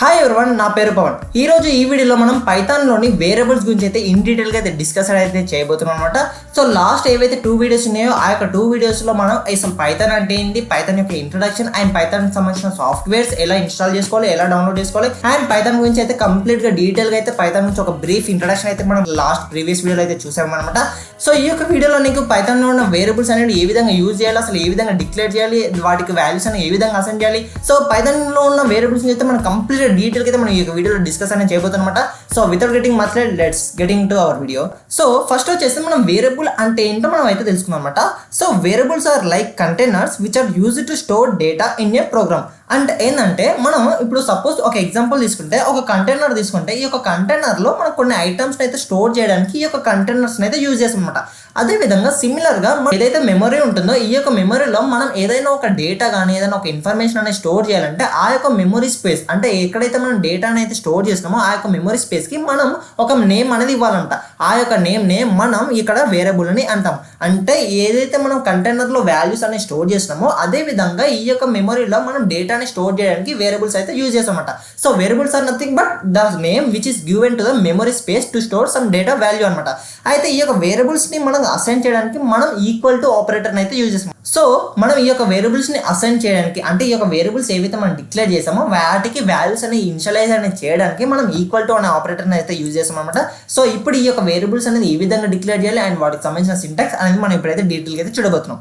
Hi everyone, నా పేరు పవన్. ఈ రోజు ఈ వీడియోలో మనం పైథాన్లోని వేరియబుల్స్ గురించి అయితే ఇన్ డీటెయిల్గా అయితే డిస్కస్ అయితే చేయబోతున్నాం అనమాట. సో లాస్ట్ ఏవైతే 2 వీడియోస్ ఉన్నాయో ఆ యొక్క 2 వీడియోస్లో మనం అసలు పైథాన్ అంటే ఏంటి, పైథాన్ యొక్క ఇంట్రడక్షన్ అండ్ పైథాన్ సంబంధించిన సాఫ్ట్వేర్స్ ఎలా ఇన్స్టాల్ చేసుకోవాలి, ఎలా డౌన్లోడ్ చేసుకోవాలి అండ్ పైథాన్ గురించి అయితే కంప్లీట్గా డీటెయిల్గా అయితే పైథాన్ గురించి ఒక బ్రీఫ్ ఇంట్రడక్షన్ అయితే మనం లాస్ట్ ప్రీవియస్ వీడియోలో అయితే చూసామన్నమాట. సో ఈ యొక్క వీడియోలో నీకు పైథాన్లో ఉన్న వేరియబుల్స్ అనేది ఏ విధంగా యూజ్ చేయాలి, అసలు ఏ విధంగా డిక్లేర్ చేయాలి, వాటికి వాల్యూస్ అని ఏ విధంగా అసైన్ చేయాలి, సో పైథాన్లో ఉన్న వేరియబుల్స్ అయితే మనం కంప్లీట్ డీటెయిల్గా అయితే మనం ఈ వీడియోలో డిస్కస్ అనేది చేయబోతున్నమాట. So without getting much let's getting to our video. So first వచ్చేసి మనం వేరియబుల్ అంటే ఏంటో మనం అయితే తెలుసుకుందాం అనమాట. So variables are like containers which are used to store data in a program. అంటే ఏంటంటే మనం ఇప్పుడు సపోజ్ ఒక ఎగ్జాంపుల్ తీసుకుంటే, ఒక కంటైనర్ తీసుకుంటే ఈ యొక్క కంటైనర్లో మనం కొన్ని ఐటమ్స్ అయితే స్టోర్ చేయడానికి ఈ యొక్క కంటైనర్స్ అయితే యూజ్ చేస్తాం అనమాట. అదేవిధంగా సిమిలర్గా ఏదైతే మెమరీ ఉంటుందో ఈ యొక్క మెమరీలో మనం ఏదైనా ఒక డేటా కానీ ఏదైనా ఒక ఇన్ఫర్మేషన్ అనేది స్టోర్ చేయాలంటే ఆ యొక్క మెమరీ స్పేస్ అంటే ఎక్కడైతే మనం డేటాని అయితే స్టోర్ చేస్తామో ఆ యొక్క మెమరీ స్పేస్కి మనం ఒక నేమ్ అనేది ఇవ్వాలంట. ఆ యొక్క నేమ్నే మనం ఇక్కడ వేరియబుల్ అని అంటాం. అంటే ఏదైతే మనం కంటైనర్లో వాల్యూస్ అనేవి స్టోర్ చేస్తున్నామో అదే విధంగా ఈ యొక్క మెమరీలో మనం డేటాని స్టోర్ చేయడానికి వేరియబుల్స్ అయితే యూజ్ చేస్తామన్నమాట. So variables are nothing but the name which is given to the memory space to store some data value అనమాట. అయితే ఈ యొక్క వేరియబుల్స్ని మనం అసైన్ చేయడానికి మనం ఈక్వల్ టు ఆపరేటర్ని అయితే యూజ్ చేస్తాం. సో మనం ఈ యొక్క వేరియబుల్స్ని అసైన్ చేయడానికి అంటే ఈ యొక్క వేరియబుల్స్ ఏవైతే మనం డిక్లేర్ చేసామో వాటికి వాల్యూస్ అని ఇనిషియలైజ్ అనేది చేయడానికి మనం ఈక్వల్ టు అనే ఆపరేటర్ని అయితే యూజ్ చేస్తాం అనమాట. సో ఇప్పుడు ఈ యొక్క వేరియబుల్స్ అనేది ఏ విధంగా డిక్లేర్ చేయాలి అండ్ వాటికి సంబంధించిన సింటాక్స్ అనేది మనం ఇప్పుడైతే డీటెయిల్గా అయితే చూడబోతున్నాం.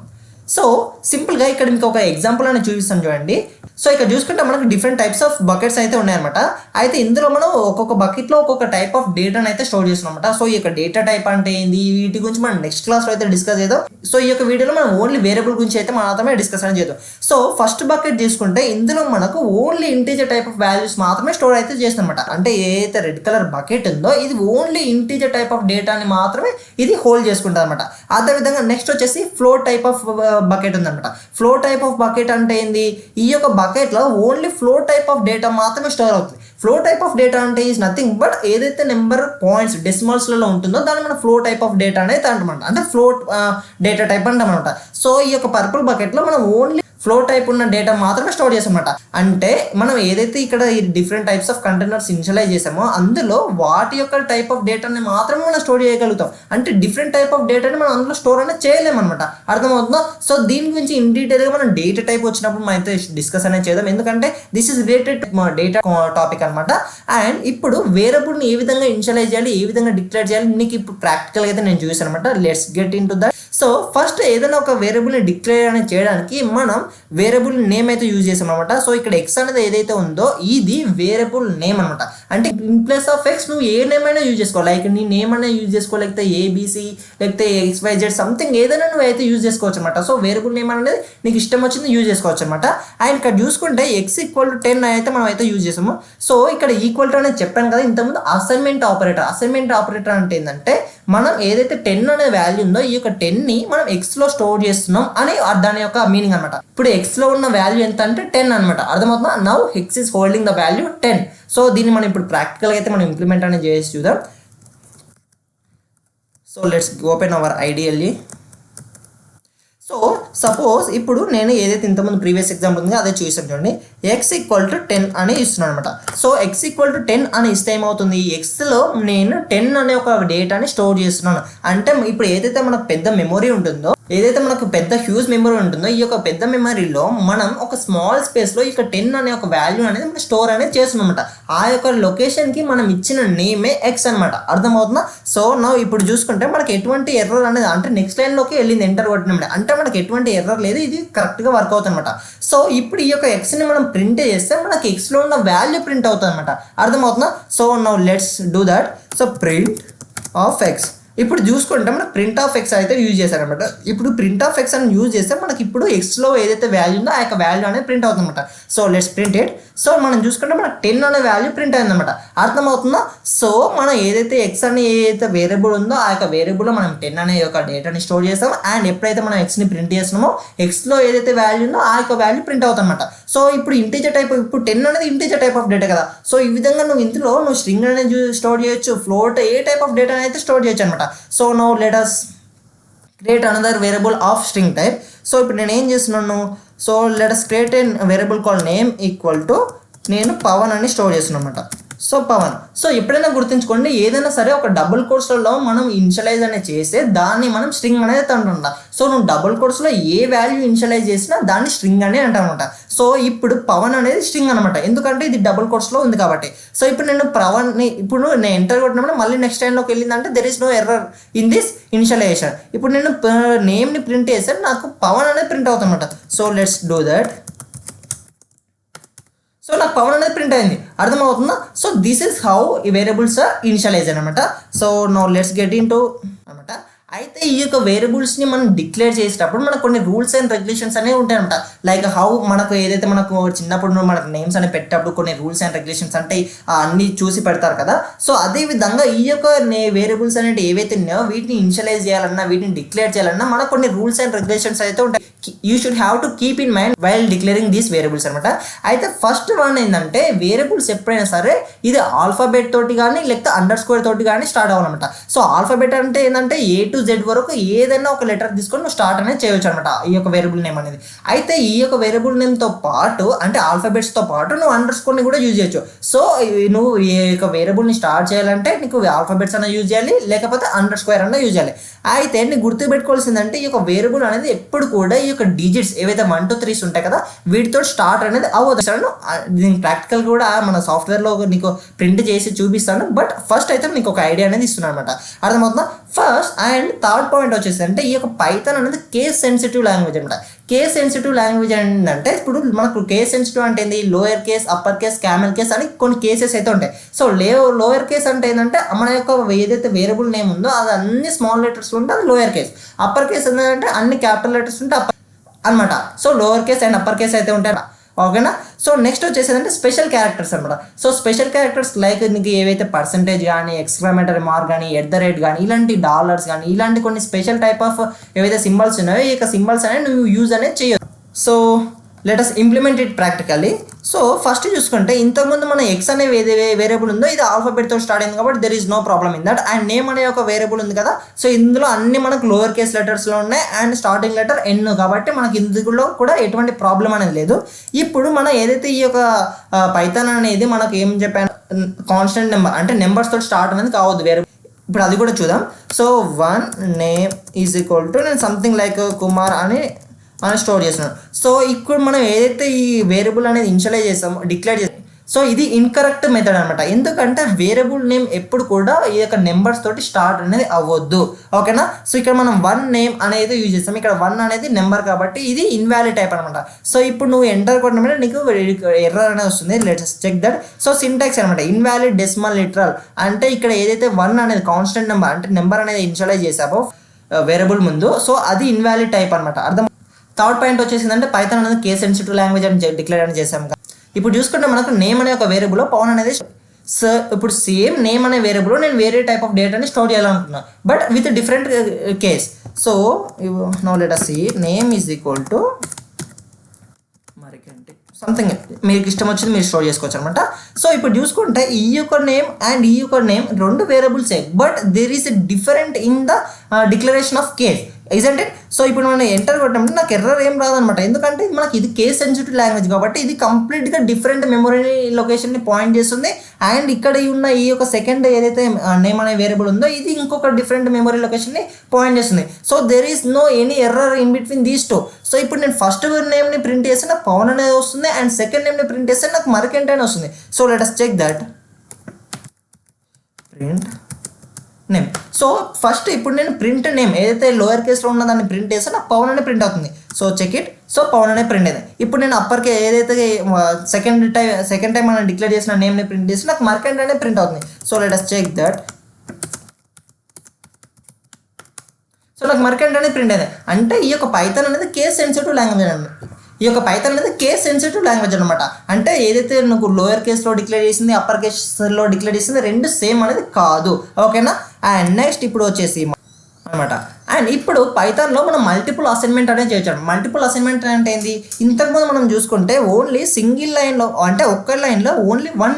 సో సింపుల్గా ఇక్కడ మీకు ఒక ఎగ్జాంపుల్ అనేది చూపిస్తాను చూడండి. సో ఇక్కడ చూసుకుంటే మనకు డిఫరెంట్ టైప్స్ ఆఫ్ బకెట్స్ అయితే ఉన్నాయన్నమాట. అయితే ఇందులో మనం ఒక్కొక్క బకెట్లో ఒక్కొక్క టైప్ ఆఫ్ డేటాను అయితే స్టోర్ చేస్తున్నాం అనమాట. సో ఈ యొక్క డేటా టైప్ అంటే ఏంది, వీటి గురించి మనం నెక్స్ట్ క్లాస్లో అయితే డిస్కస్ చేద్దాం. సో ఈ యొక్క వీడియోలో మనం ఓన్లీ వేరియబుల్ గురించి అయితే మాత్రమే డిస్కస్ అనేది చేద్దాం. సో ఫస్ట్ బకెట్ తీసుకుంటే ఇందులో మనకు only integer type of values మాత్రమే స్టోర్ అయితే చేస్తాం అనమాట. అంటే ఏదైతే రెడ్ కలర్ బకెట్ ఉందో ఇది ఓన్లీ ఇంటీజర్ టైప్ ఆఫ్ డేటాని మాత్రమే ఇది హోల్డ్ చేసుకుంటుంది అనమాట. అదేవిధంగా నెక్స్ట్ వచ్చేసి ఫ్లోట్ టైప్ ఆఫ్ బకెట్ ఉందన్నమాట. ఫ్లో టైప్ ఆఫ్ బకెట్ అంటే ఏంది, ఈ యొక్క బకెట్లో only flow type of data మాత్రమే స్టోర్ అవుతుంది. ఫ్లో టైప్ ఆఫ్ డేటా అంటే ఈజ్ నథింగ్ బట్ ఏదైతే నెంబర్ పాయింట్స్ డెసిమల్స్లలో ఉంటుందో దాన్ని మనం ఫ్లో టైప్ ఆఫ్ డేటా అనేది అంటామంట. అంటే ఫ్లోట్ డేటా టైప్ అంటామన్నమాట. సో ఈ యొక్క పర్పుల్ బకెట్లో మనం ఓన్లీ ఫ్లో టైప్ ఉన్న డేటా మాత్రమే స్టోర్ చేసామన్నమాట. అంటే మనం ఏదైతే ఇక్కడ ఈ different types of containers initialise చేసామో అందులో వాటి యొక్క టైప్ ఆఫ్ డేటాని మాత్రమే మనం స్టోర్ చేయగలుగుతాం. అంటే డిఫరెంట్ టైప్ ఆఫ్ డేటాని మనం అందులో స్టోర్ అనేది చేయలేమన్నమాట. అర్థమవుతుందో? సో దీని గురించి ఇన్ డీటెయిల్గా మనం డేటా టైప్ వచ్చినప్పుడు మనం అయితే డిస్కస్ అనేది చేద్దాం. ఎందుకంటే this is related data topic అనమాట. అండ్ ఇప్పుడు వేరియబుల్ని ఏ విధంగా ఇనిషియలైజ్ చేయాలి, ఏ విధంగా డిక్లేర్ చేయాలి నీకు ఇప్పుడు ప్రాక్టికల్గా అయితే నేను చూసాను అనమాట. Let's get in to that. So first ఏదైనా ఒక వేరియబుల్ని డిక్లేర్ అనేది చేయడానికి మనం వేరియబుల్ నేమ్ అయితే యూజ్ చేసాం అనమాట. సో ఇక్కడ ఎక్స్ అనేది ఏదైతే ఉందో ఇది వేరియబుల్ నేమ్ అనమాట. అంటే ఇన్ ప్లేస్ ఆఫ్ ఎక్స్ నువ్వు ఏ నేమ్ అయినా యూజ్ చేసుకోవాలి. లైక్ నీ నేమ్ అయినా యూజ్ చేసుకో, లేకపోతే ఏబిసి, లేకపోతే XYZ సంథింగ్ ఏదైనా నువ్వు అయితే యూజ్ చేసుకోవచ్చు అనమాట. సో వేరియబుల్ నేమ్ అనేది నీకు ఇష్టం వచ్చింది యూజ్ చేసుకోవచ్చు అనమాట. అండ్ ఇక్కడ చూసుకుంటే x = 10 అయితే మనం అయితే యూజ్ చేసాము. సో ఇక్కడ ఈక్వల్ టు అనేది చెప్పాను కదా ఇంతకుముందు. అసైన్మెంట్ ఆపరేటర్ అంటే ఏంటంటే మనం ఏదైతే 10 అనే వాల్యూ ఉందో ఈ యొక్క 10ని మనం ఎక్స్లో స్టోర్ చేస్తున్నాం అని దాని యొక్క మీనింగ్ అనమాట. ఇప్పుడు ఎక్స్లో ఉన్న వాల్యూ ఎంత అంటే 10 అనమాట. అర్థమవుతుందా? Now X is holding the value 10. So దీన్ని మనం ఇప్పుడు ప్రాక్టికల్గా అయితే మనం ఇంప్లిమెంట్ అనేది చేసి చూద్దాం. So let's open hour ideally. So suppose ఇప్పుడు నేను ఏదైతే ఇంతకుముందు ప్రీవియస్ ఎగ్జాంపుల్ ఉందో అదే చూసాను చూడండి. x = 10 అని ఇస్తున్నాను అనమాట. సో x = 10 అని ఇస్తే ఏమవుతుంది, ఎక్స్లో నేను 10 అనే ఒక డేటాని స్టోర్ చేస్తున్నాను. అంటే ఇప్పుడు ఏదైతే మనకు పెద్ద మెమొరీ ఉంటుందో, ఏదైతే మనకు పెద్ద హ్యూజ్ మెమరీ ఉంటుందో ఈ యొక్క పెద్ద మెమరీలో మనం ఒక స్మాల్ స్పేస్లో ఇక 10 అనే ఒక వాల్యూ అనేది మనం స్టోర్ అనేది చేస్తున్నాం అనమాట. ఆ యొక్క లొకేషన్కి మనం ఇచ్చిన నేమే ఎక్స్ అనమాట. అర్థమవుతుందా? సో నా ఇప్పుడు చూసుకుంటే మనకి ఎటువంటి ఎర్రర్ అనేది అంటే నెక్స్ట్ లైన్లోకి వెళ్ళింది ఎంటర్ కొట్టినమాట. అంటే మనకి ఎటువంటి ఎర్రర్ లేదు, ఇది కరెక్ట్గా వర్క్ అవుతుంది అనమాట. సో ఇప్పుడు ఈ యొక్క ఎక్స్ని మనం ప్రింట్ చేస్తే మనకి ఎక్స్లో ఉన్న వాల్యూ ప్రింట్ అవుతుంది అనమాట. అర్థమవుతుందా? So now let's do that. So print of X. ఇప్పుడు చూసుకుంటే మనకు ప్రింట్ ఆఫ్ ఎక్స్ అయితే యూజ్ చేశారనమాట. ఇప్పుడు ప్రింట్ ఆఫ్ ఎక్స్ అని యూజ్ చేస్తే మనకి ఇప్పుడు ఎక్స్లో ఏదైతే వాల్యూ ఉందో ఆ యొక్క వాల్యూ అనేది ప్రింట్ అవుతుంది అనమాట. So let's print it. So మనం చూసుకుంటే మనకు 10 అనే వాల్యూ ప్రింట్ అయిందనమాట. అర్థమవుతుందా? సో మనం ఏదైతే ఎక్స్ అని ఏదైతే వేరియబుల్ ఉందో ఆ యొక్క వేరియబుల్లో మనం 10 అనే యొక్క డేటాని స్టోర్ చేస్తాం. అండ్ ఎప్పుడైతే మనం ఎక్స్ని ప్రింట్ చేస్తున్నామో ఎక్స్లో ఏదైతే వాల్యూ ఉందో ఆ యొక్క వాల్యూ ప్రింట్ అవుతుంది అనమాట. సో ఇప్పుడు ఇంటీజర్ టైప్, ఇప్పుడు 10 అనేది ఇంటీజర్ టైప్ ఆఫ్ డేటా కదా. సో ఈ విధంగా నువ్వు ఇందులో నువ్వు స్ట్రింగ్ అనేది స్టోర్ చేయొచ్చు, float A type of data అయితే స్టోర్ చేయొచ్చు అనమాట. So now let us create another variable of string type. So ఇప్పుడు నేను ఏం చేస్తున్నాను, so let us create a variable called name equal to నేను పవన్ అని స్టోర్ చేస్తున్నాను అనమాట. సో పవన్. సో ఎప్పుడైనా గుర్తుంచుకోండి, ఏదైనా సరే ఒక డబుల్ కోర్స్లో మనం ఇనిషియలైజ్ అనేది చేస్తే దాన్ని మనం స్ట్రింగ్ అనేది అంటుంటాం. సో నువ్వు డబుల్ కోర్స్లో ఏ వాల్యూ ఇనిషియలైజ్ చేసినా దాన్ని స్ట్రింగ్ అని అంటామన్నమాట. సో ఇప్పుడు పవన్ అనేది స్ట్రింగ్ అనమాట, ఎందుకంటే ఇది డబుల్ కోర్స్లో ఉంది కాబట్టి. సో ఇప్పుడు నేను పవన్ని ఇప్పుడు నేను ఎంటర్ కొట్టినప్పుడు మళ్ళీ నెక్స్ట్ టైంలోకి వెళ్ళిందంటే there is no error in this initialization. ఇప్పుడు నేను నేమ్ని ప్రింట్ చేస్తే నాకు పవన్ అనేది ప్రింట్ అవుతుంది అనమాట. So let's do that. So నాకు పవన్ అనేది ప్రింట్ అయింది, అర్థమవుతుందా? సో దిస్ ఈస్ హౌ ఈ వేరియబుల్స్ ఇనిషియలైజ్ అనమాట. So no let's get into అనమాట. అయితే ఈ యొక్క వేరియబుల్స్ని మనం డిక్లేర్ చేసేటప్పుడు మనకు కొన్ని రూల్స్ అండ్ రెగ్యులేషన్స్ అనేవి ఉంటాయి అనమాట. లైక్ హౌ మనకు ఏదైతే మనకు చిన్నప్పుడు మనకు నేమ్స్ అనేవి పెట్టేటప్పుడు కొన్ని రూల్స్ అండ్ రెగ్యులేషన్స్ అంటే అన్నీ చూసి పెడతారు కదా. సో అదే విధంగా ఈ యొక్క వేరియబుల్స్ అనేవి ఏవైతే ఉన్నాయో వీటిని ఇనిషియలైజ్ చేయాలన్నా వీటిని డిక్లేర్ చేయాలన్నా మనకు కొన్ని రూల్స్ అండ్ రెగ్యులేషన్స్ అయితే ఉంటాయి. You should have to keep in mind while declaring these variables అనమాట. అయితే ఫస్ట్ వన్ ఏంటంటే వేరియబుల్స్ ఎప్పుడైనా సరే ఇది ఆల్ఫాబెట్ తోటి కానీ లేకపోతే అండర్ స్కోర్ తోటి కానీ స్టార్ట్ అవ్వాలన్నమాట. సో ఆల్ఫాబెట్ అంటే ఏంటంటే A to Z వరకు ఏదైనా ఒక లెటర్ తీసుకొని నువ్వు స్టార్ట్ అనేది చేయవచ్చు అనమాట ఈ యొక్క వేరియబుల్ నేమ్ అనేది. అయితే ఈ యొక్క వేరియబుల్ నేమ్తో పాటు అంటే ఆల్ఫాబెట్స్తో పాటు నువ్వు అండర్ స్కోర్ని కూడా యూజ్ చేయొచ్చు. సో నువ్వు ఈ యొక్క వేరియబుల్ని స్టార్ట్ చేయాలంటే నీకు ఆల్ఫాబెట్స్ అన్న యూజ్ చేయాలి, లేకపోతే అండర్ స్క్వేర్ అన్న యూజ్ చేయాలి. అయితే నీకు గుర్తుపెట్టుకోవాల్సిందంటే ఈ యొక్క వేరియబుల్ అనేది ఎప్పుడు కూడా ఈ యొక్క డిజిట్స్ ఏవైతే 1 to 3 ఉంటాయి కదా వీటితో స్టార్ట్ అనేది అవ్వదు. దీనికి ప్రాక్టికల్ కూడా మన సాఫ్ట్వేర్లో నీకు ప్రింట్ చేసి చూపిస్తాను. బట్ ఫస్ట్ అయితే నీకు ఒక ఐడియా అనేది ఇస్తున్నాను అనమాట, అర్థమవుతుందా? ఫస్ట్ అండ్ థర్డ్ పాయింట్ వచ్చేసి అంటే ఈ యొక్క పైథాన్ అనేది కేస్ సెన్సిటివ్ లాంగ్వేజ్ అనమాట. కేస్ సెన్సిటివ్ లాంగ్వేజ్ ఏంటంటే ఇప్పుడు మనకు కేస్ సెన్సిటివ్ అంటే ఏంది, lower case, upper case, camel case అని కొన్ని కేసెస్ అయితే ఉంటాయి. సో లోయర్ కేస్ అంటే ఏంటంటే మన యొక్క ఏదైతే వేరియబుల్ నేమ్ ఉందో అది అన్ని స్మాల్ లెటర్స్ ఉంటే అది లోయర్ కేస్. అప్పర్ కేస్ ఏంటంటే అన్ని క్యాపిటల్ లెటర్స్ ఉంటే అప్పర్ అనమాట. So lower case and upper case అయితే ఉంటాయి, ఓకేనా? సో నెక్స్ట్ వచ్చేసేదంటే స్పెషల్ క్యారెక్టర్స్ అనమాట. సో స్పెషల్ క్యారెక్టర్స్ లైక్ నీకు ఏవైతే పర్సంటేజ్ కానీ, ఎక్స్క్లమేటరీ మార్క్ కానీ, @ కానీ, ఇలాంటి డాలర్స్ కానీ, ఇలాంటి కొన్ని స్పెషల్ టైప్ ఆఫ్ ఏవైతే సింబల్స్ ఉన్నాయో ఈ యొక్క సింబల్స్ అనేవి నువ్వు యూజ్ అనేది చేయొచ్చు. So let us implement it practically. So first చూసుకుంటే ఇంతకుముందు మన ఎక్స్ అనే వేరియబుల్ ఉందో ఇది ఆల్ఫాబెట్తో స్టార్ట్ అయింది కాబట్టి there is no problem in that. And name అనే ఒక వేరియబుల్ ఉంది కదా, సో ఇందులో అన్ని మనకు లోవర్ కేస్ లెటర్స్లో ఉన్నాయి అండ్ స్టార్టింగ్ లెటర్ N కాబట్టి మనకి ఇందులో కూడా ఎటువంటి ప్రాబ్లం అనేది లేదు. ఇప్పుడు మనం ఏదైతే ఈ యొక్క పైథాన్ అనేది మనకు ఏం చెప్పాను, కాన్స్టెంట్ నెంబర్ అంటే నెంబర్స్ తోటి స్టార్ట్ అనేది కావద్దు వేరియబుల్. ఇప్పుడు అది కూడా చూద్దాం. So 1 name is equal to నేను సంథింగ్ లైక్ కుమార్ అని స్టోర్ చేస్తున్నాను. సో ఇప్పుడు మనం ఏదైతే ఈ వేరియబుల్ అనేది ఇనిషియలైజ్ చేసామో, డిక్లేర్ చేసాం, సో ఇది ఇన్కరెక్ట్ మెథడ్ అనమాట. ఎందుకంటే వేరియబుల్ నేమ్ ఎప్పుడు కూడా ఈ యొక్క నెంబర్స్ తోటి స్టార్ట్ అనేది అవ్వద్దు, ఓకేనా? సో ఇక్కడ మనం 1 నేమ్ అనేది యూజ్ చేస్తాం, ఇక్కడ 1 అనేది నెంబర్ కాబట్టి ఇది ఇన్వాలిడ్ టైప్ అనమాట. సో ఇప్పుడు నువ్వు ఎంటర్ కొట్టినప్పుడు నీకు ఎర్రర్ అనేది వస్తుంది, let's check that. So syntax అనమాట, ఇన్వాలిడ్ డెసిమల్ లిటరల్ అంటే ఇక్కడ ఏదైతే 1 అనేది కాన్స్టెంట్ నెంబర్ అంటే నెంబర్ అనేది ఇనిషియలైజ్ చేసామో వేరియబుల్ ముందు, సో అది ఇన్వాలిడ్ టైప్ అనమాట, అర్థం. థర్డ్ పాయింట్ వచ్చేసిందంటే పైథాన్ అనేది కేస్ సెన్సిటివ్ లాంగ్వేజ్ అని డిక్లేర్ అని చేసాం. ఇప్పుడు చూసుకుంటే మనకు నేమ్ అనే ఒక వేరియబుల్ పవన్ అనేది ఇప్పుడు సేమ్ నేమ్ అనే వేరియబుల్ నేను వేరే టైప్ ఆఫ్ డేటాని స్టోర్ చేయాలనుకున్నాను but with different case. So now let us see name is equal to something మీకు ఇష్టం వచ్చింది మీరు స్టోర్ చేసుకోవచ్చు అనమాట. సో ఇప్పుడు చూసుకుంటే ఈ యొక్క నేమ్ అండ్ ఈ యొక్క నేమ్ రెండు వేరియబుల్సే but there is a different in the declaration of case, isn't it? So ఇప్పుడు మనం ఎంటర్ కొట్టినప్పుడు నాకు ఎర్రర్ ఏం రాదనమాట, ఎందుకంటే మనకి ఇది కేస్ సెన్సిటివ్ లాంగ్వేజ్ కాబట్టి ఇది కంప్లీట్గా డిఫరెంట్ మెమరీ లొకేషన్ని పాయింట్ చేస్తుంది. అండ్ ఇక్కడ ఉన్న ఈ యొక్క సెకండ్ ఏదైతే నేమ్ అనే వేరియబుల్ ఉందో ఇది ఇంకొక డిఫరెంట్ మెమరీ లొకేషన్ని పాయింట్ చేస్తుంది. So there is no any error in between these two. So ఇప్పుడు నేను ఫస్ట్ నేమ్ని ప్రింట్ చేస్తే నాకు పవన్ అనేది వస్తుంది అండ్ సెకండ్ నేమ్ని ప్రింట్ చేస్తే నాకు మర్కెంట్ అని వస్తుంది. So let us check that print name. So first ఇప్పుడు నేను ప్రింట్ నేమ్ ఏదైతే లోయర్ కేస్లో ఉన్న దాన్ని ప్రింట్ చేస్తే నాకు పవన్ అనే ప్రింట్ అవుతుంది. So check it. So Pavan అనే ప్రింట్ అయింది. ఇప్పుడు నేను అప్పర్కి ఏదైతే సెకండ్ టైం మనం డిక్లేర్ చేసిన నేమ్ని ప్రింట్ చేస్తే నాకు మర్కెంట్ అనే ప్రింట్ అవుతుంది. So let us check that. So నాకు మర్కెంట్ అనేది ప్రింట్ అయింది. అంటే ఈ యొక్క పైథాన్ అనేది కేస్ సెన్సిటివ్ లాంగ్వేజ్ అండి. ఈ యొక్క పైథాన్ అనేది కేస్ సెన్సిటివ్ లాంగ్వేజ్ అనమాట. అంటే ఏదైతే నువ్వు లోయర్ కేస్లో డిక్లేర్ చేసింది అప్పర్ కేస్లో డిక్లేర్ చేసింది రెండు సేమ్ అనేది కాదు, ఓకేనా? అండ్ నెక్స్ట్ ఇప్పుడు వచ్చేసి అనమాట. అండ్ ఇప్పుడు పైథాన్లో మనం మల్టిపుల్ అసైన్మెంట్ అనేది చేయొచ్చు. మల్టిపుల్ అసైన్మెంట్ అంటే ఏంది, ఇంతకుముందు మనం చూసుకుంటే ఓన్లీ సింగిల్ లైన్లో అంటే ఒక్క లైన్లో ఓన్లీ వన్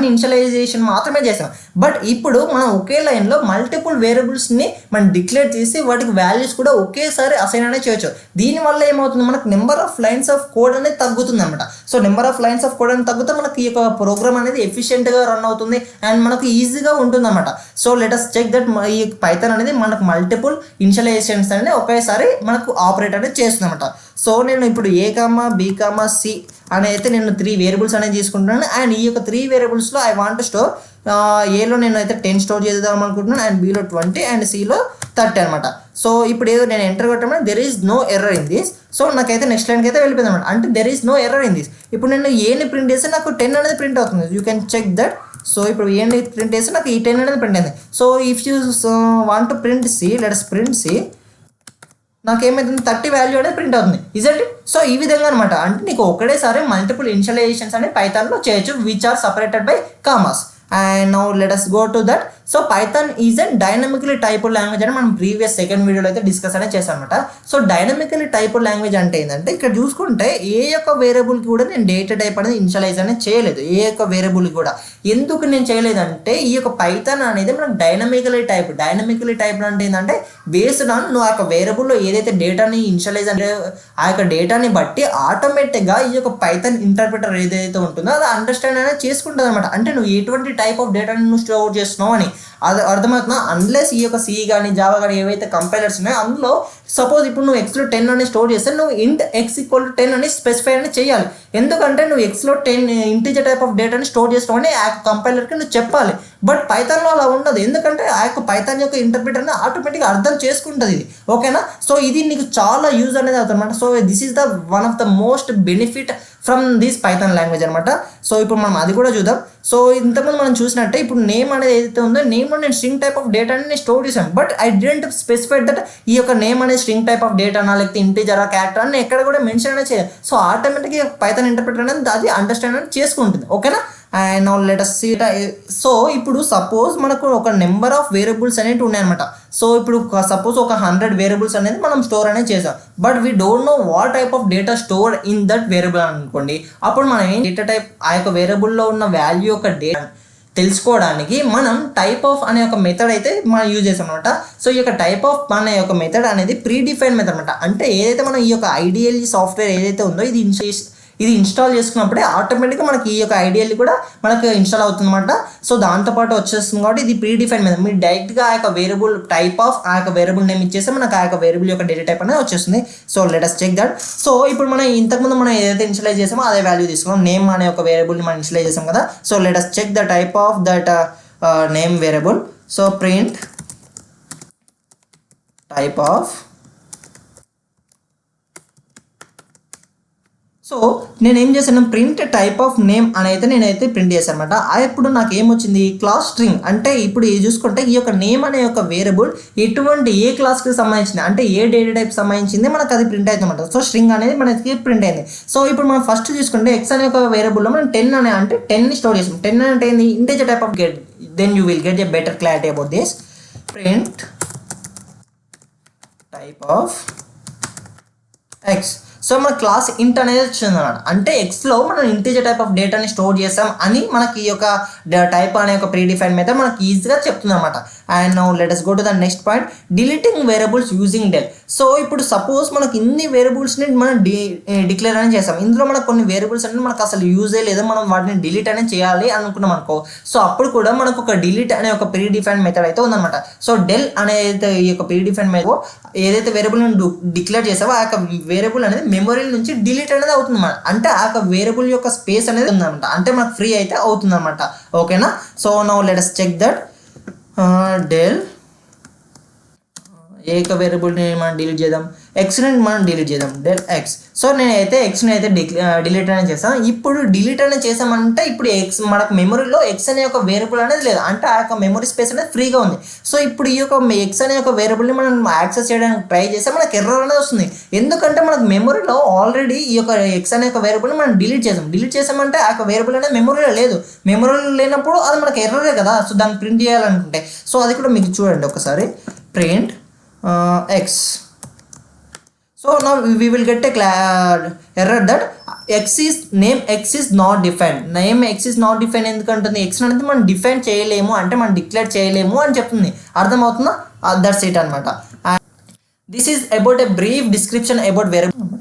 ఇనిషియలైజేషన్ మాత్రమే చేసాం. బట్ ఇప్పుడు మనం ఒకే లైన్లో మల్టిపుల్ వేరియబుల్స్ని మనం డిక్లేర్ చేసి వాటికి వాల్యూస్ కూడా ఒకేసారి అసైన్ అనేది చేయొచ్చు. దీనివల్ల ఏమవుతుంది, మనకు number of lines of code అనేది తగ్గుతుంది అనమాట. So number of lines of code అనేది తగ్గితే మనకి ఈ యొక్క ప్రోగ్రామ్ అనేది ఎఫిషియెంట్గా రన్ అవుతుంది అండ్ మనకు ఈజీగా ఉంటుంది అనమాట. So let us check that ఈ పైథాన్ అనేది మనకు మల్టిపుల్ ఇనిషియలైజేషన్స్ అనేది ఒకేసారి మనకు ఆపరేట్ అనేది చేస్తుంది అనమాట. సో నేను ఇప్పుడు A, B, C అని అయితే నేను 3 వేరియబుల్స్ అనేది తీసుకుంటున్నాను. అండ్ ఈ యొక్క 3 వేరియబుల్స్లో ఐ వాంట్ టు స్టోర్ ఏలో నేను అయితే 10 స్టోర్ చేద్దాం అనుకుంటున్నాను అండ్ Bలో 20 అండ్ Cలో 30 అనమాట. సో ఇప్పుడు ఏదో నేను ఎంటర్ కొట్టడం there is no error in this. So నాకైతే నెక్స్ట్ లైన్కి అయితే వెళ్ళిపోయింది అనమాట. అంటే there is no error in this. ఇప్పుడు నేను ఏని ప్రింట్ చేస్తే నాకు 10 అనేది ప్రింట్ అవుతుంది. You can check that. So ఇప్పుడు ఏని ప్రింట్ చేస్తే నాకు ఈ 10 అనేది ప్రింట్ అయింది. So if you want to print C, let us print C, నాకేమైతుంది 30 value అనేది ప్రింట్ అవుతుంది. Isn't it? సో ఈ విధంగా అనమాట. అంటే నీకు ఒకటేసారి మల్టిపుల్ ఇనిషియలైజేషన్స్ అనేది పైథాన్లో చేయొచ్చు which are separated by commas. And now let us go to that. So Python is and dynamically typed language అని మనం ప్రీవియస్ సెకండ్ వీడియోలో అయితే డిస్కస్ అనేది చేశాను అనమాట. సో డైనమికలీ టైప్డ్ లాంగ్వేజ్ అంటే ఏంటంటే ఇక్కడ చూసుకుంటే ఏ యొక్క వేరియబుల్కి కూడా నేను డేటా టైప్ అనేది ఇనిషియలైజ్ అనేది చేయలేదు. ఏ యొక్క వేరియబుల్కి కూడా ఎందుకు నేను చేయలేదంటే ఈ యొక్క పైథాన్ అనేది మనకు డైనమికలీ టైప్ అంటే ఏంటంటే బేస్డ్ ఆన్ నువ్వు ఆ యొక్క వేరియబుల్లో ఏదైతే డేటాని ఇనిషియలైజ్ అంటే ఆ యొక్క డేటాని బట్టి ఆటోమేటిక్గా ఈ యొక్క పైథాన్ ఇంటర్ప్రిటర్ ఏదైతే ఉంటుందో అది అండర్స్టాండ్ అనేది చేసుకుంటుంది అనమాట. అంటే నువ్వు ఎటువంటి టైప్ ఆఫ్ డేటాని నువ్వు స్టోర్ చేస్తున్నావు అని అది అర్థమవుతున్నా. అన్లెస్ ఈ యొక్క C కానీ జావా కానీ ఏవైతే కంపైలర్స్ ఉన్నాయో అందులో సపోజ్ ఇప్పుడు నువ్వు Xలో 10 అని స్టోర్ చేస్తే నువ్వు int x = 10 అని స్పెసిఫై అని చేయాలి. ఎందుకంటే నువ్వు Xలో 10 ఇంటిజర్ టైప్ ఆఫ్ డేటాని స్టోర్ చేస్తావు అని ఆ కంపైలర్కి నువ్వు చెప్పాలి. బట్ పైథాన్లో అలా ఉండదు. ఎందుకంటే ఆ యొక్క పైథాన్ యొక్క ఇంటర్ప్రిటర్ని ఆటోమేటిక్గా అర్థం చేసుకుంటుంది ఇది. ఓకేనా? సో ఇది నీకు చాలా యూజ్ అనేది అవుతుంది అనమాట. So this is the one of the most benefit from this Python language అనమాట. సో ఇప్పుడు మనం అది కూడా చూద్దాం. సో ఇంతకుముందు మనం చూసినట్టే ఇప్పుడు నేమ్ అనేది ఏదైతే ఉందో నేమ్లో నేను స్ట్రింగ్ టైప్ ఆఫ్ డేటాని నేను స్టోర్ చేశాను. But I didn't specified that ఈ యొక్క నేమ్ అనేది స్ట్రింగ్ టైప్ ఆఫ్ డేటానా లేకపోతే ఇంటిజరా క్యారెక్టర్ అని ఎక్కడ కూడా మెన్షన్ అనేది చేయాలి. సో ఆటోమేటిక్గా పైథాన్ ఇంటర్ప్రిటర్ అనేది అది అండర్స్టాండ్ అనేది చేసుకుంటుంది. ఓకేనా? And now let us see. So ఇప్పుడు సపోజ్ మనకు ఒక నెంబర్ ఆఫ్ వేరియబుల్స్ అనేవి ఉన్నాయన్నమాట. సో ఇప్పుడు సపోజ్ ఒక 100 వేరియబుల్స్ అనేది మనం స్టోర్ అనేది చేసాం. But we don't know what type of data store in that variable అనుకోండి. అప్పుడు మనం ఏం డేటా టైప్ ఆ యొక్క వేరియబుల్లో ఉన్న వాల్యూ యొక్క డేటా తెలుసుకోవడానికి మనం టైప్ ఆఫ్ అనే ఒక మెథడ్ అయితే మనం యూజ్ చేసాం అనమాట. సో ఈ యొక్క టైప్ ఆఫ్ అనే ఒక మెథడ్ అనేది ప్రీ డిఫైన్ మెథడ్ అనమాట. అంటే ఏదైతే మనం ఈ యొక్క ఐడియల్లీ సాఫ్ట్వేర్ ఏదైతే ఉందో ఇది ఇన్స్టాల్ చేసుకున్నప్పుడే ఆటోమేటిక్గా మనకి ఈ యొక్క ఐడియల్లీ కూడా మనకు ఇన్స్టాల్ అవుతుంది అనమాట. సో దాంతోపాటు వచ్చేస్తుంది కాబట్టి ఇది ప్రీ డిఫైన్ మెథడ్. మీరు డైరెక్ట్గా ఆ యొక్క వేరియబుల్ టైప్ ఆఫ్ ఆ యొక్క వేరియబుల్ నేమ్ ఇచ్చేస్తే మనకు ఆ యొక్క వేరియబుల్ యొక్క డేటా టైప్ అనేది వచ్చేస్తుంది. So let us check that. So ఇప్పుడు మనం ఇంతకుముందు మనం ఏదైతే ఇనిషియలైజ్ చేసామో అదే వాల్యూ తీసుకున్నాం. నేమ్ అనే ఒక వేరియబుల్ని మనం ఇనిషియలైజ్ చేసాం కదా. So let us check the type of that name variable. So print type of. So నేను ఏం చేశాను, ప్రింట్ టైప్ ఆఫ్ నేమ్ అని అయితే నేనైతే ప్రింట్ చేశాను అనమాట. ఇప్పుడు నాకు ఏమొచ్చింది, క్లాస్ స్ట్రింగ్. అంటే ఇప్పుడు చూసుకుంటే ఈ యొక్క నేమ్ అనే యొక్క వేరియబుల్ ఎటువంటి ఏ క్లాస్కి సంబంధించింది అంటే ఏ డేటా టైప్ సంబంధించింది మనకు అది ప్రింట్ అవుతుంది అనమాట. సో స్ట్రింగ్ అనేది మనకి ప్రింట్ అయింది. సో ఇప్పుడు మనం ఫస్ట్ చూసుకుంటే ఎక్స్ అనే ఒక వేరియబుల్లో మనం 10 అనే అంటే 10ని స్టోర్ చేసాం. 10 అంటే ఏంది, integer type of get. Then you will get a better clarity about this. Print type of x. So మన క్లాస్ ఇంట్ అనేది వచ్చింది అనమాట. అంటే ఎక్స్లో మనం ఇంటిజర్ టైప్ ఆఫ్ డేటాని స్టోర్ చేస్తాం అని మనకి ఈ యొక్క టైప్ అనే ఒక ప్రీ డిఫైన్ మెథడ్ మనకి ఈజీగా చెప్తుంది అనమాట. And now let us go to the next point, deleting variables using del. So ఇప్పుడు సపోజ్ మనకి ఇన్ని వేరియబుల్స్ని మనం డిక్లేర్ అనేది చేస్తాం. ఇందులో మనకు కొన్ని వేరియబుల్స్ అనేది మనకు అసలు యూజే లేదు, మనం వాటిని డిలీట్ అనేది చేయాలి అనుకున్నాం అనుకో. సో అప్పుడు కూడా మనకు ఒక డిలీట్ అనే ఒక ప్రీ డిఫైన్ మెథడ్ అయితే ఉందన్నమాట. సో డెల్ అనేది ఈ యొక్క ప్రీ డిఫైన్ మెథడ్ ఏదైతే వేరియబుల్ డిక్లేర్ చేసావో ఆ యొక్క వేరియబుల్ అనేది మెమరీ నుంచి డిలీట్ అనేది అవుతుంది అన్నమాట. అంటే ఆ యొక్క వేరియబుల్ యొక్క స్పేస్ అనేది ఉందన్నమాట. అంటే మనకు ఫ్రీ అయితే అవుతుంది అనమాట. ఓకేనా? So now let us check that. Del a యొక్క వేరియబుల్ని మనం డిలీట్ చేద్దాం, ఎక్స్ని మనం డిలీట్ చేద్దాం, డెల్ ఎక్స్. సో నేనైతే ఎక్స్ని అయితే డిలీట్ అనేది చేస్తాను. ఇప్పుడు డిలీట్ అనేది చేసామంటే ఇప్పుడు ఎక్స్ మనకు మెమరీలో ఎక్స్ అనే ఒక వేరియబుల్ అనేది లేదు, అంటే ఆ యొక్క మెమరీ స్పేస్ అనేది ఫ్రీగా ఉంది. సో ఇప్పుడు ఈ యొక్క ఎక్స్ అనే ఒక వేరియబుల్ని మనం యాక్సెస్ చేయడానికి ట్రై చేస్తే మనకు ఎర్రర్ అనేది వస్తుంది. ఎందుకంటే మనకు మెమరీలో ఆల్రెడీ ఈ యొక్క ఎక్స్ అనే ఒక వేరియబుల్ని మనం డిలీట్ చేసామంటే ఆ యొక్క వేరియబుల్ అనేది మెమరీలో లేదు. మెమరీలో లేనప్పుడు అది మనకు ఎర్రరే కదా. సో దాన్ని ప్రింట్ చేయాలనుకుంటే సో అది కూడా మీకు చూడండి ఒకసారి. Print x. So now we will get a error that name x is not defined. Name x is not defined ఎందుకంటుంది x అనేది మనం డిఫైన్ చేయలేము అంటే మనం డిక్లేర్ చేయలేము అని చెప్తుంది. అర్థమవుతుందా? దట్స్ ఇట్ అనమాట. This is about a brief description about variable అనమాట.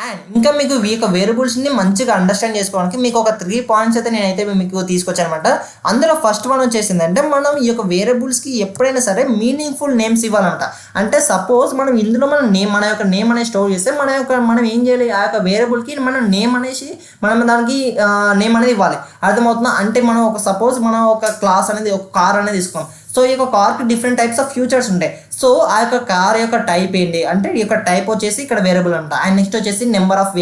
అండ్ ఇంకా మీకు ఈ యొక్క వేరియబుల్స్ని మంచిగా అండర్స్టాండ్ చేసుకోవడానికి మీకు ఒక 3 పాయింట్స్ అయితే నేనైతే మీకు తీసుకొచ్చానమాట. అందులో ఫస్ట్ వన్ వచ్చేసిందంటే మనం ఈ యొక్క వేరియబుల్స్కి ఎప్పుడైనా సరే మీనింగ్ఫుల్ నేమ్స్ ఇవ్వాలన్నమాట. అంటే సపోజ్ మనం ఇందులో మన యొక్క నేమ్ అనేది స్టోర్ చేస్తే మనం ఏం చేయాలి, ఆ యొక్క వేరియబుల్కి మనం నేమ్ అనేసి మనం దానికి నేమ్ అనేది ఇవ్వాలి. అర్థమవుతుందా? అంటే మనం ఒక క్లాస్ అనేది ఒక కార్ అనేది తీసుకోం. సో ఈ యొక్క కార్కి డిఫరెంట్ టైప్స్ ఆఫ్ ఫ్యూచర్స్ ఉంటాయి. సో ఆ యొక్క కార్ యొక్క టైప్ ఏంటి అంటే ఈ యొక్క టైప్ వచ్చేసి ఇక్కడ వేరియబుల్ అంట. అండ్ నెక్స్ట్ వచ్చేసి నెంబర్ ఆఫ్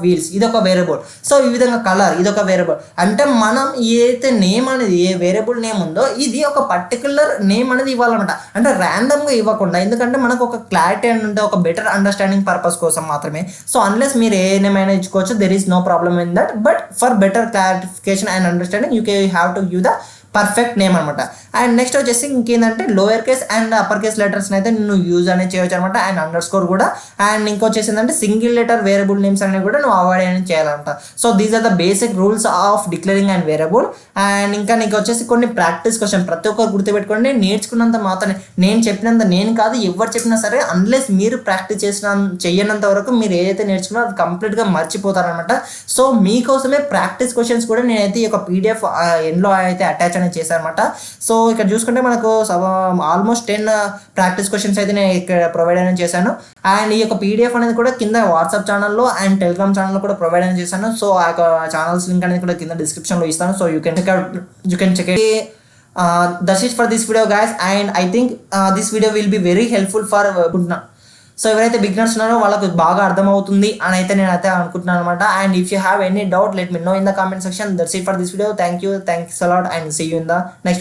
వీల్స్ ఇది ఒక వేరియబుల్. సో ఈ విధంగా కలర్ ఇది ఒక వేరియబుల్. అంటే మనం ఏదైతే నేమ్ అనేది ఏ వేరియబుల్ నేమ్ ఉందో ఇది ఒక పర్టికులర్ నేమ్ అనేది ఇవ్వాలన్నమాట. అంటే ర్యాండమ్గా ఇవ్వకుండా, ఎందుకంటే మనకు ఒక క్లారిటీ అని ఉంటే ఒక బెటర్ అండర్స్టాండింగ్ పర్పస్ కోసం మాత్రమే. సో అన్లెస్ మీరు ఏ నేమ్ అయినా ఇచ్చుకోవచ్చు, there is no problem in that. But for better clarification and understanding you have to give the perfect name అనమాట. అండ్ నెక్స్ట్ వచ్చేసి ఇంకేంటంటే lower case and upper case లెటర్స్ని అయితే నువ్వు యూజ్ అనేది చేయవచ్చు అనమాట. అండ్ అండర్ స్కోర్ కూడా. అండ్ ఇంకొచ్చేసి ఏంటంటే సింగిల్ లెటర్ వేరియబుల్ నేమ్స్ అనేవి కూడా నువ్వు అవాయిడ్ అనేది చేయాలంట. So these are the basic rules of declaring and variable. And ఇంకా నీకు వచ్చేసి కొన్ని ప్రాక్టీస్ క్వశ్చన్ ప్రతి ఒక్కరు గుర్తుపెట్టుకోండి. నేర్చుకున్నంత మాత్రమే, నేను చెప్పినంత నేను కాదు, ఎవరు చెప్పినా సరే అన్లెస్ మీరు ప్రాక్టీస్ చేయనంత వరకు మీరు ఏదైతే నేర్చుకున్నా అది కంప్లీట్గా మర్చిపోతారనమాట. సో మీకోసమే ప్రాక్టీస్ క్వశ్చన్స్ కూడా నేనైతే ఈ యొక్క PDF ఎండ్లో అయితే అటాచ్ అనేది చేశాను అనమాట. సో ఇక్కడ చూసుకుంటే మనకు ఆల్మోస్ట్ 10 ప్రాక్టీస్ క్వశ్చన్స్ అయితే నేను ఇక్కడ ప్రొవైడ్ అనేది చేశాను. అండ్ ఈ యొక్క PDF అనేది కూడా కింద వాట్సాప్ ఛానల్లో అండ్ టెలిగ్రామ్ ఛానల్లో కూడా ప్రొవైడ్ అనేది చేశాను. సో ఆ యొక్క ఛానల్స్ లింక్ అనేది కూడా కింద డిస్క్రిప్షన్లో ఇస్తాను. So you can check it. That's it for this video guys, and I think this video will be very helpful for so ఎవరైతే బిగినర్స్ ఉన్నారో వాళ్ళకు బాగా అర్థమవుతుంది అని అయితే నేనైతే అనుకుంటున్నాను అనమాట. And if you have any doubt let me know in the comment section. That's it for this video. Thanks a lot and see you in the next